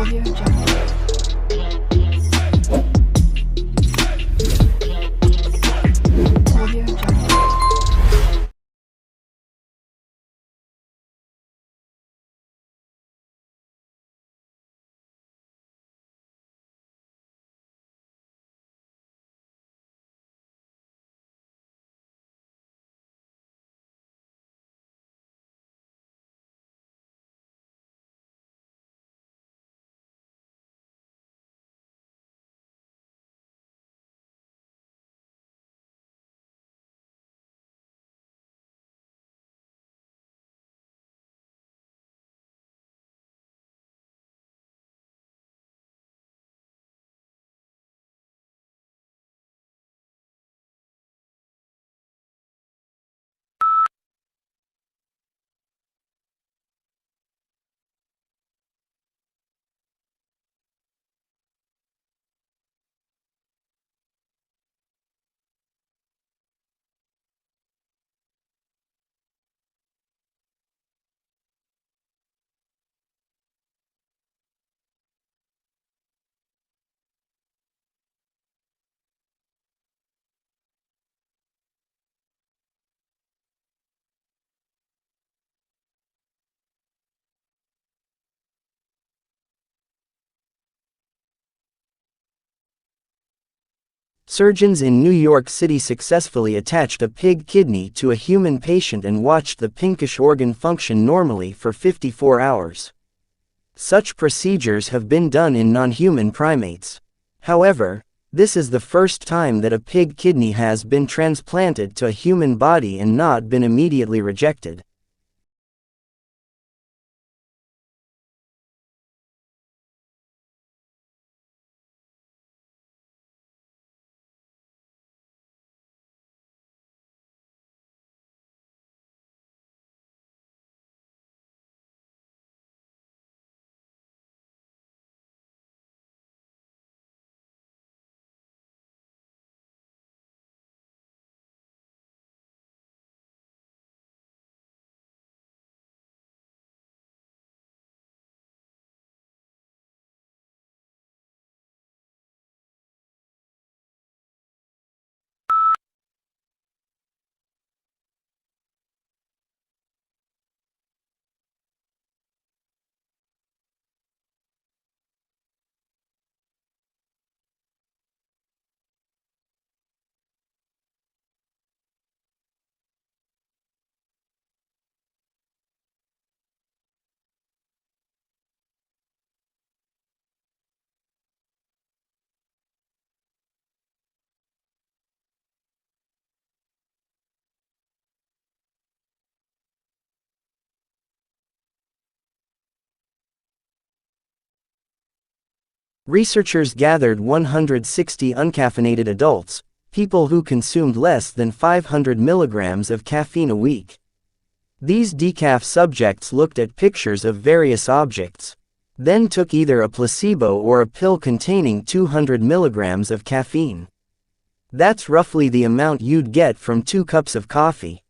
Audio Jungle. Audio Jungle. Surgeons in New York City successfully attached a pig kidney to a human patient and watched the pinkish organ function normally for 54 hours. Such procedures have been done in non-human primates. However, this is the first time that a pig kidney has been transplanted to a human body and not been immediately rejected. Researchers gathered 160 uncaffeinated adults, people who consumed less than 500 milligrams of caffeine a week. These decaf subjects looked at pictures of various objects, then took either a placebo or a pill containing 200 milligrams of caffeine. That's roughly the amount you'd get from 2 cups of coffee.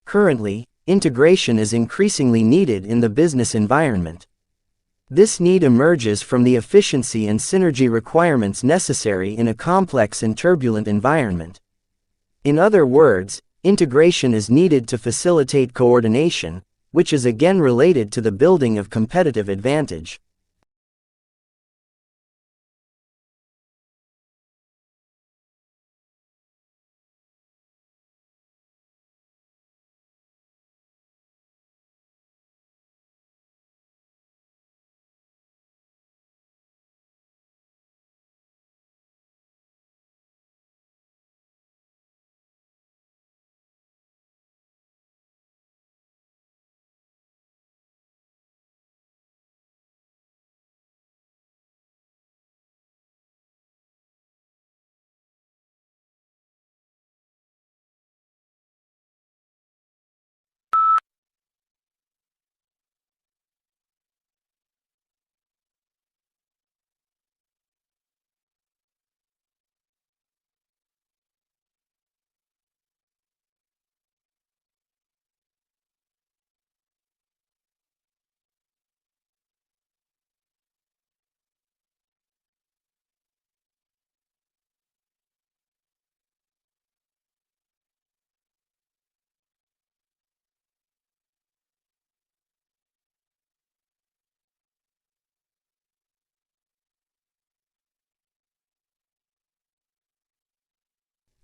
Currently, integration is increasingly needed in the business environment. This need emerges from the efficiency and synergy requirements necessary in a complex and turbulent environment. In other words, integration is needed to facilitate coordination, which is again related to the building of competitive advantage.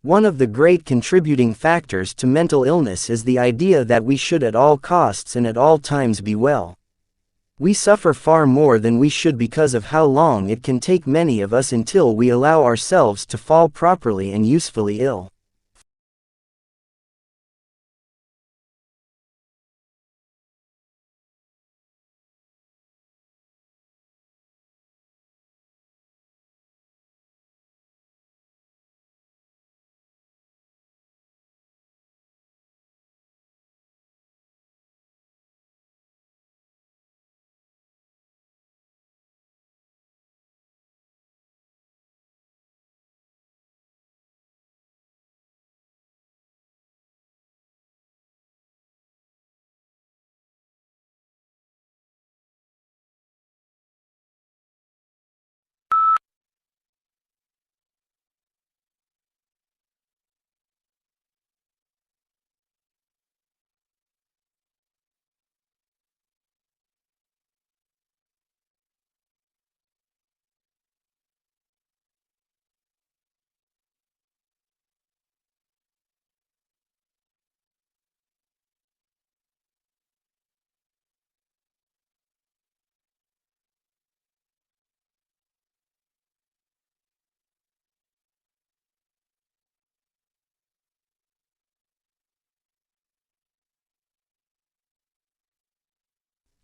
One of the great contributing factors to mental illness is the idea that we should at all costs and at all times be well. We suffer far more than we should because of how long it can take many of us until we allow ourselves to fall properly and usefully ill.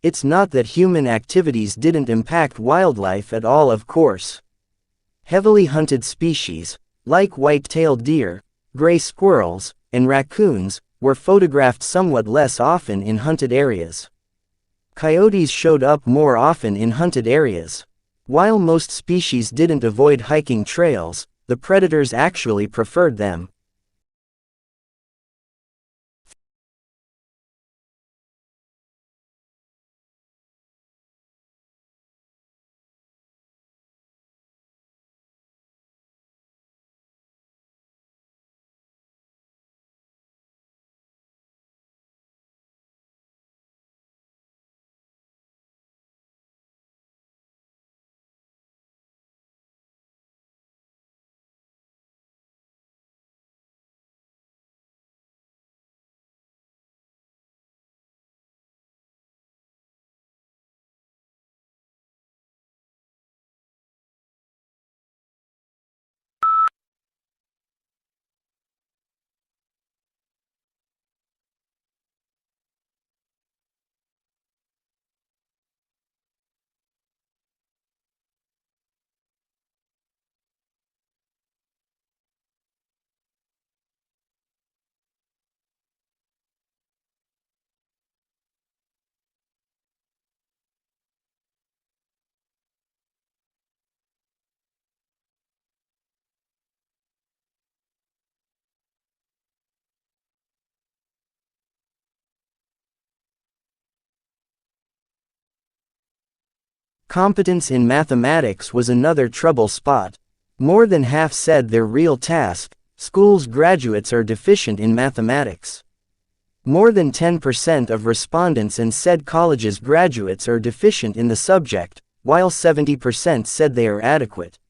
It's not that human activities didn't impact wildlife at all, of course. Heavily hunted species, like white-tailed deer, gray squirrels, and raccoons, were photographed somewhat less often in hunted areas. Coyotes showed up more often in hunted areas. While most species didn't avoid hiking trails, the predators actually preferred them. Competence in mathematics was another trouble spot. More than half said their real task, schools graduates are deficient in mathematics. More than 10% of respondents and said colleges graduates are deficient in the subject, while 70% said they are adequate.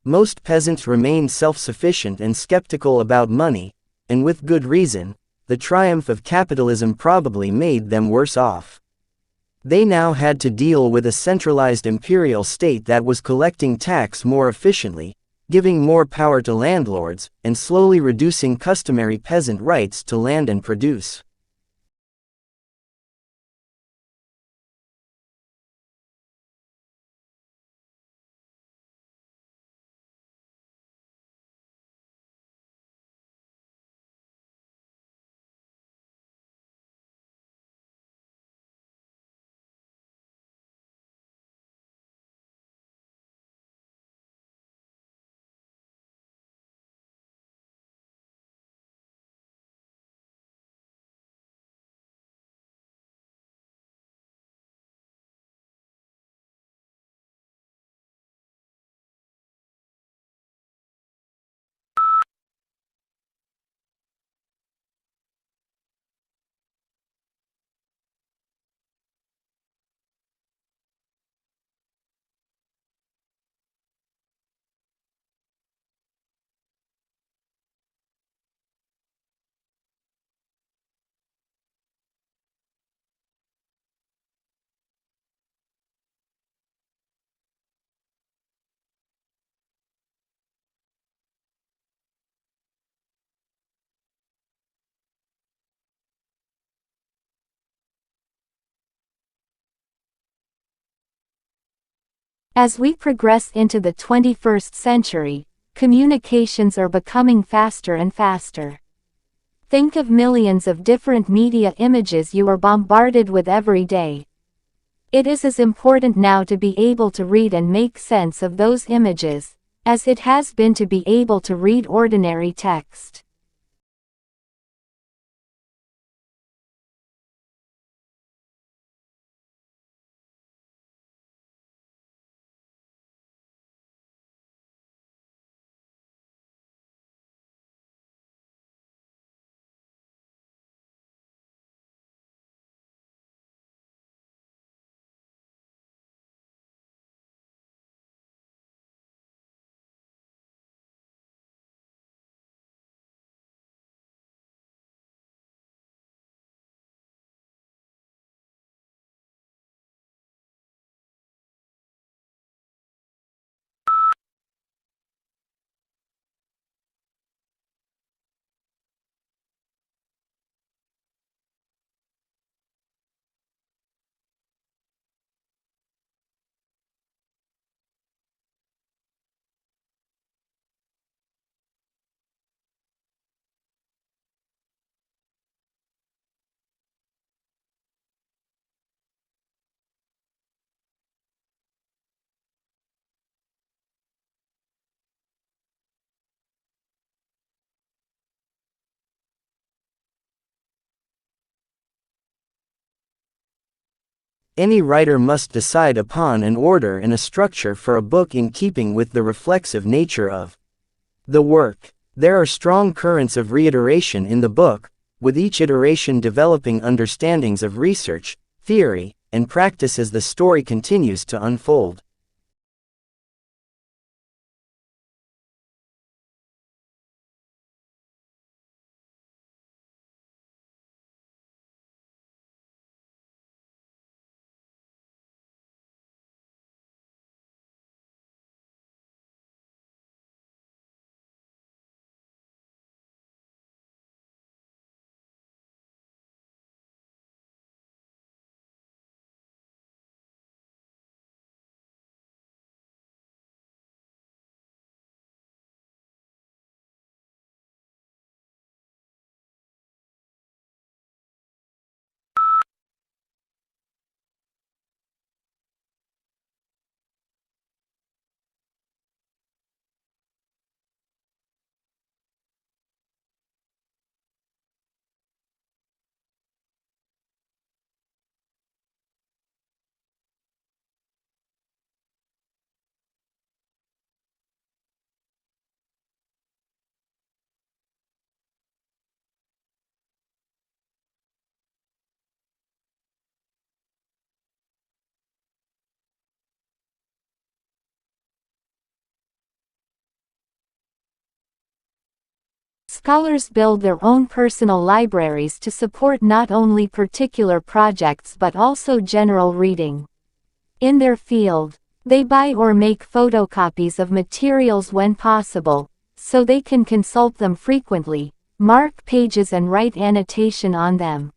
Most peasants remained self-sufficient and skeptical about money, and with good reason. The triumph of capitalism probably made them worse off. They now had to deal with a centralized imperial state that was collecting tax more efficiently, giving more power to landlords, and slowly reducing customary peasant rights to land and produce. As we progress into the 21st century, communications are becoming faster and faster. Think of millions of different media images you are bombarded with every day. It is as important now to be able to read and make sense of those images, as it has been to be able to read ordinary text. Any writer must decide upon an order and a structure for a book in keeping with the reflexive nature of the work. There are strong currents of reiteration in the book, with each iteration developing understandings of research, theory, and practice as the story continues to unfold. Scholars build their own personal libraries to support not only particular projects but also general reading. In their field, they buy or make photocopies of materials when possible, so they can consult them frequently, mark pages and write annotation on them.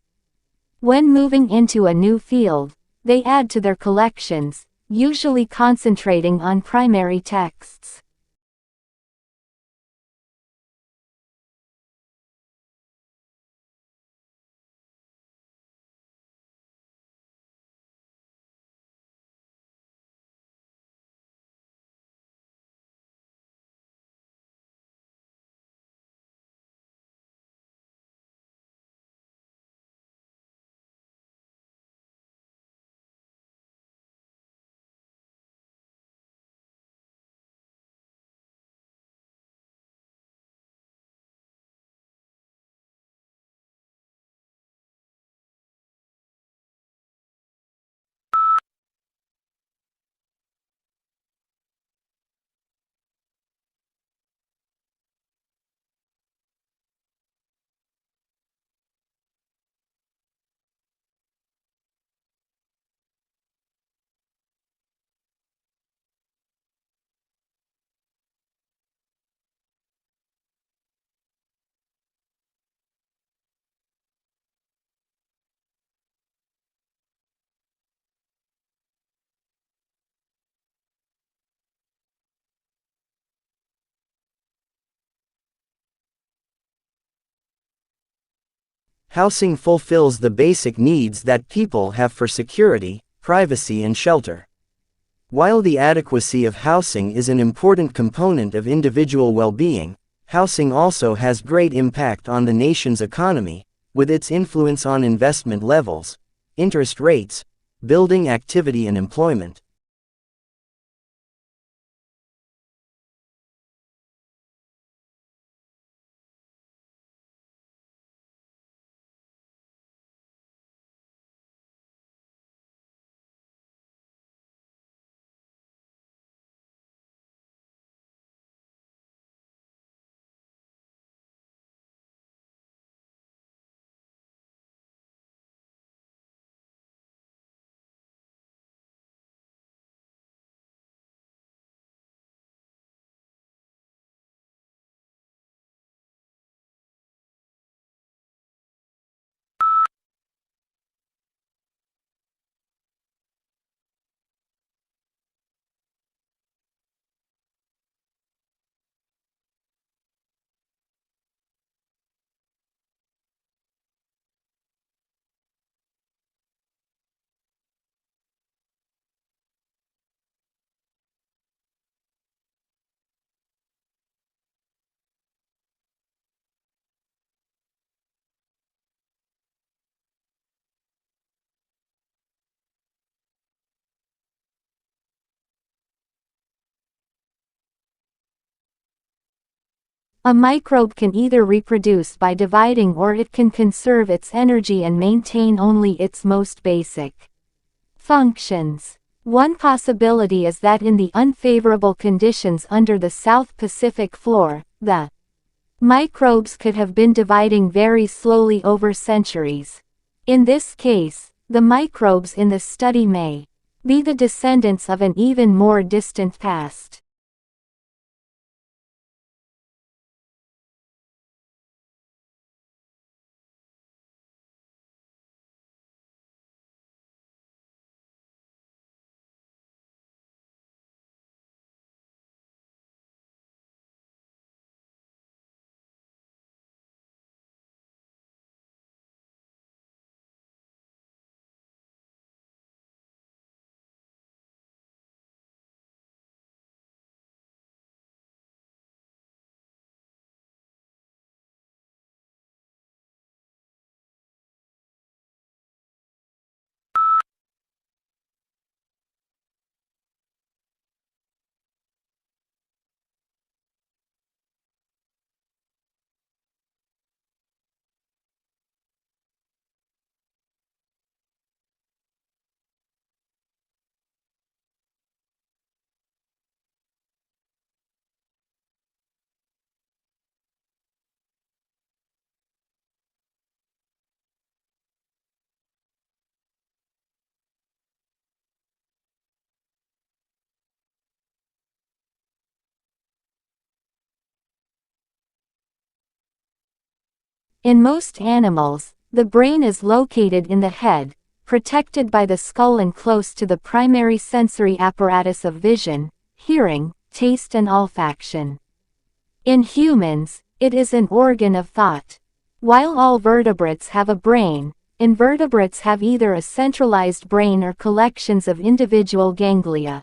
When moving into a new field, they add to their collections, usually concentrating on primary texts. Housing fulfills the basic needs that people have for security, privacy and shelter. While the adequacy of housing is an important component of individual well-being, housing also has great impact on the nation's economy, with its influence on investment levels, interest rates, building activity and employment. A microbe can either reproduce by dividing or it can conserve its energy and maintain only its most basic functions. One possibility is that in the unfavorable conditions under the South Pacific floor, the microbes could have been dividing very slowly over centuries. In this case, the microbes in the study may be the descendants of an even more distant past. In most animals, the brain is located in the head, protected by the skull and close to the primary sensory apparatus of vision, hearing, taste and olfaction. In humans, it is an organ of thought. While all vertebrates have a brain, invertebrates have either a centralized brain or collections of individual ganglia.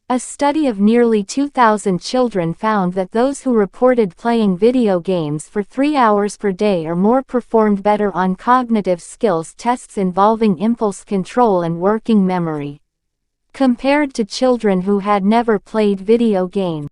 A study of nearly 2,000 children found that those who reported playing video games for 3 hours per day or more performed better on cognitive skills tests involving impulse control and working memory, compared to children who had never played video games.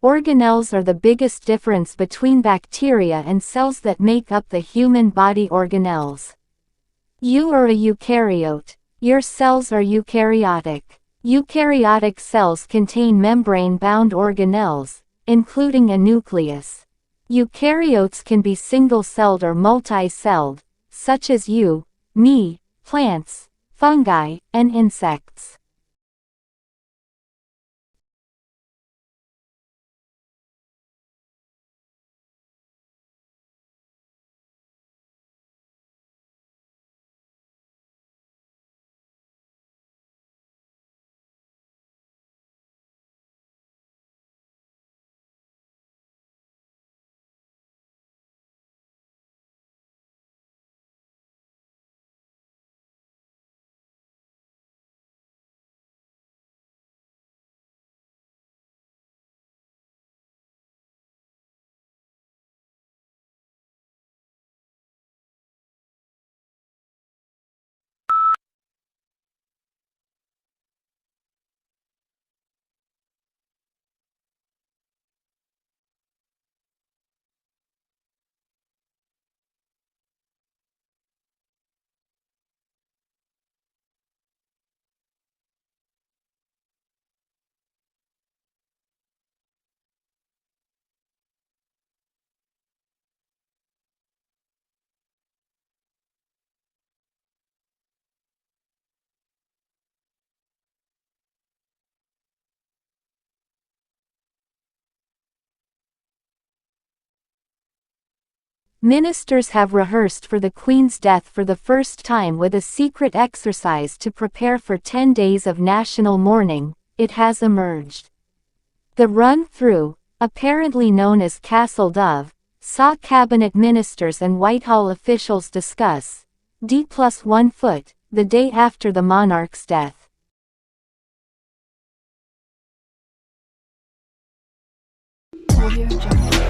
Organelles are the biggest difference between bacteria and cells that make up the human body. Organelles. You are a eukaryote. Your cells are eukaryotic. Eukaryotic cells contain membrane-bound organelles, including a nucleus. Eukaryotes can be single-celled or multi-celled, such as you, me, plants, fungi, and insects. Ministers have rehearsed for the Queen's death for the first time with a secret exercise to prepare for 10 days of national mourning, it has emerged. The run-through, apparently known as Castle Dove, saw cabinet ministers and Whitehall officials discuss D+1 foot, the day after the monarch's death. Audio Jungle.